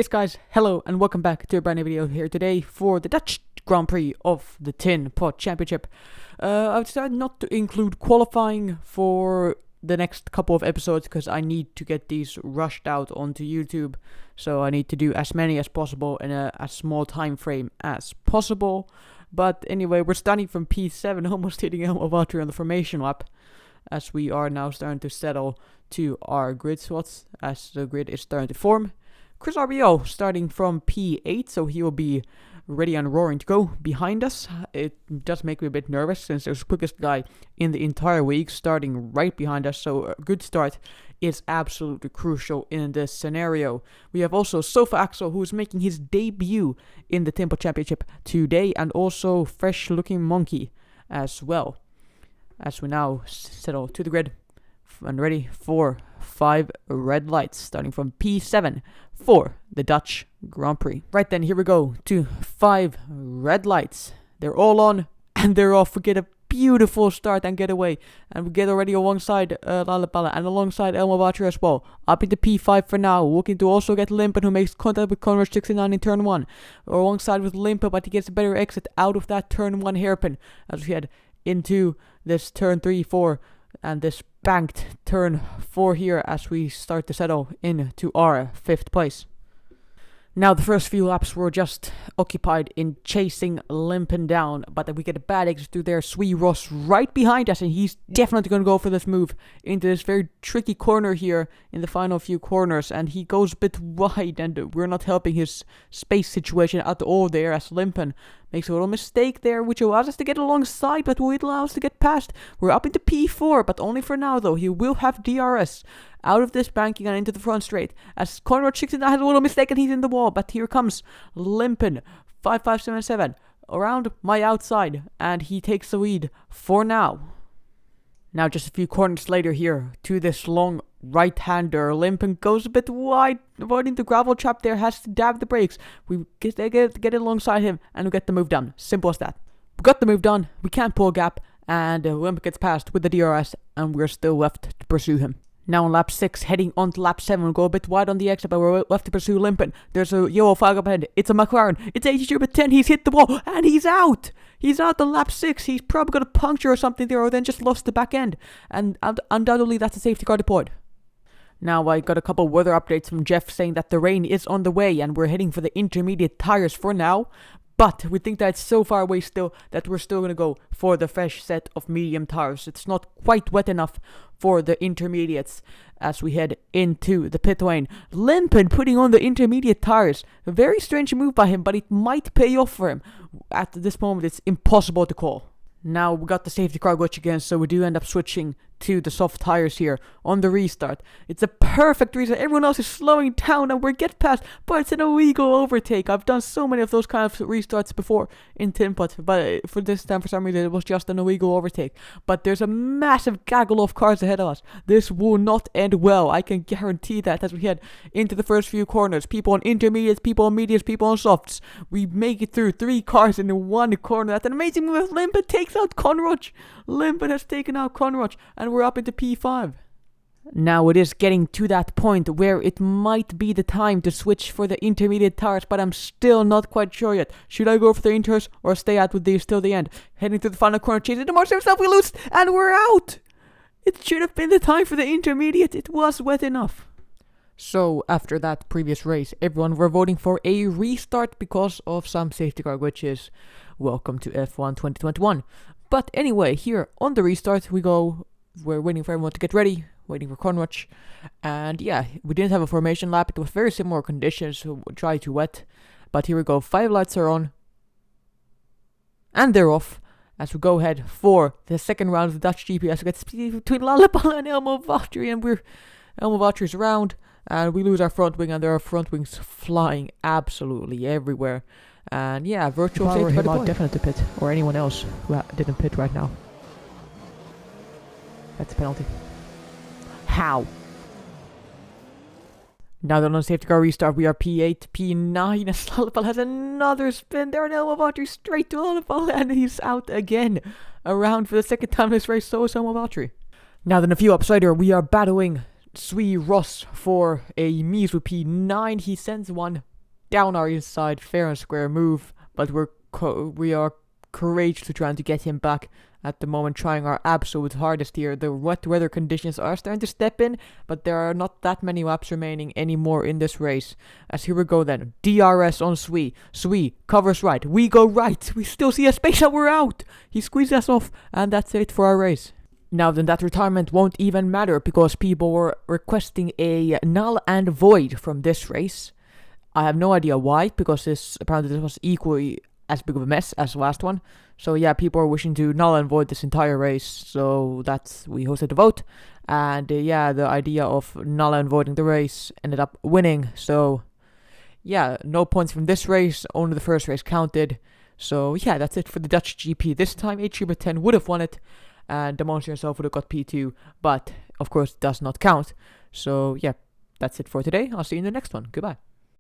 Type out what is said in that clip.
Yes guys, hello and welcome back to a brand new video here today for the Dutch Grand Prix of the Tin Pot Championship. I've decided not to include qualifying for the next couple of episodes because I need to get these rushed out onto YouTube. So I need to do as many as possible in a as small time frame as possible. But anyway, we're starting from P7, almost hitting Valtteri on the formation lap, as we are now starting to settle to our grid slots as the grid is starting to form. Chris RBO starting from P8, so he will be ready and roaring to go behind us. It does make me a bit nervous since there's the quickest guy in the entire league starting right behind us, so a good start is absolutely crucial in this scenario. We have also Sofa Axel, who is making his debut in the Tin Pot Championship today, and also Fresh Looking Monkey as well. As we now settle to the grid and ready for 5 red lights, starting from P7 for the Dutch Grand Prix. Right then, here we go to 5 red lights. They're all on and they're off. We get a beautiful start and getaway, and we get already alongside Lalapala and alongside Elmo Valtteri as well. Up into P5 for now, looking to also get Limpen, who makes contact with Conrad 69 in turn 1. Alongside with Limpen, but he gets a better exit out of that turn 1 hairpin as we head into this turn 3, 4, and this banked turn 4 here as we start to settle into our 5th place. Now the first few laps were just occupied in chasing Limpen down, but then we get a bad exit through there. Sui Ross right behind us, and he's definitely going to go for this move into this very tricky corner here in the final few corners, and he goes a bit wide, and we're not helping his space situation at all there as Limpen makes a little mistake there, which allows us to get alongside, but will it allow us to get past? We're up into P4, but only for now though. He will have DRS out of this banking and into the front straight, as Conrad 69 has a little mistake and he's in the wall, but here comes Limpen 5577 around my outside, and he takes the lead for now. Now just a few corners later here to this long right-hander. Limpen goes a bit wide, avoiding the gravel trap there, has to dab the brakes. We get it alongside him and we get the move done. Simple as that. We got the move done, we can't pull a gap, and Limpen gets past with the DRS, and we're still left to pursue him. Now on lap 6, heading on to lap 7, we'll go a bit wide on the exit, but we're left to pursue Limpen. There's a yellow flag up ahead. It's a McLaren. It's 82/10. He's hit the wall, and he's out. He's out on lap 6. He's probably got a puncture or something there, or then just lost the back end. And undoubtedly, that's a safety car deployed. Now I got a couple weather updates from Jeff saying that the rain is on the way, and we're heading for the intermediate tires for now. But we think that it's so far away still that we're still going to go for the fresh set of medium tires. It's not quite wet enough for the intermediates as we head into the pit lane. Limpen putting on the intermediate tires. A very strange move by him, but it might pay off for him. At this moment, it's impossible to call. Now we got the safety car glitch again, so we do end up switching to the soft tires here on the restart. It's a perfect restart. Everyone else is slowing down and we're get past, but it's an illegal overtake. I've done so many of those kind of restarts before in Tin Pot, but for this time for some reason it was just an illegal overtake. But there's a massive gaggle of cars ahead of us. This will not end well, I can guarantee that, as we head into the first few corners. People on intermediates, people on mediums, people on softs. We make it through 3 cars in one corner. That's an amazing move. Limpen takes out Conrad. Limpen has taken out Conrad, and we're up into P5. Now it is getting to that point where it might be the time to switch for the intermediate tires, but I'm still not quite sure yet. Should I go for the inters or stay out with these till the end? Heading to the final corner, chasing the marks himself, we lose, and we're out! It should have been the time for the intermediate. It was wet enough. So after that previous race, everyone were voting for a restart because of some safety car glitches. Welcome to F1 2021. But anyway, here on the restart we go. We're waiting for everyone to get ready, waiting for Conrad. And yeah, we didn't have a formation lap. It was very similar conditions, so dry to wet. But here we go, 5 lights are on. And they're off as we go ahead for the second round of the Dutch GP. As we get speed between Lalapala and Elmo Valtteri, and Elmo Valtteri's around. And we lose our front wing, and there are front wings flying absolutely everywhere. And yeah, virtual safety car deployed. Definitely to pit, or anyone else who didn't pit right now. That's a penalty. How? Now that on the safety car restart, we are P8, P9, as Lalapala has another spin there, and Elmo Valtteri straight to Lalapala, and he's out again. Around for the second time in this race, so is Elmo Valtteri. Now then, a few ups later, we are battling Sui Ross for a measly P9. He sends one down our inside, fair and square move, but we are courageously trying to get him back at the moment, trying our absolute hardest here. The wet weather conditions are starting to step in, but there are not that many laps remaining anymore in this race. As here we go then, DRS on Sui. Sui covers right, we go right, we still see a space and we're out! He squeezed us off, and that's it for our race. Now then, that retirement won't even matter, because people were requesting a null and void from this race. I have no idea why, because apparently this was equally as big of a mess as the last one. So yeah, people are wishing to null and void this entire race, so we hosted the vote, and yeah, the idea of null and voiding the race ended up winning. So yeah, no points from this race, only the first race counted. So yeah, that's it for the Dutch GP. This time H10 would have won it, and the monster himself would have got P2, but of course it does not count. So yeah, that's it for today. I'll see you in the next one. Goodbye.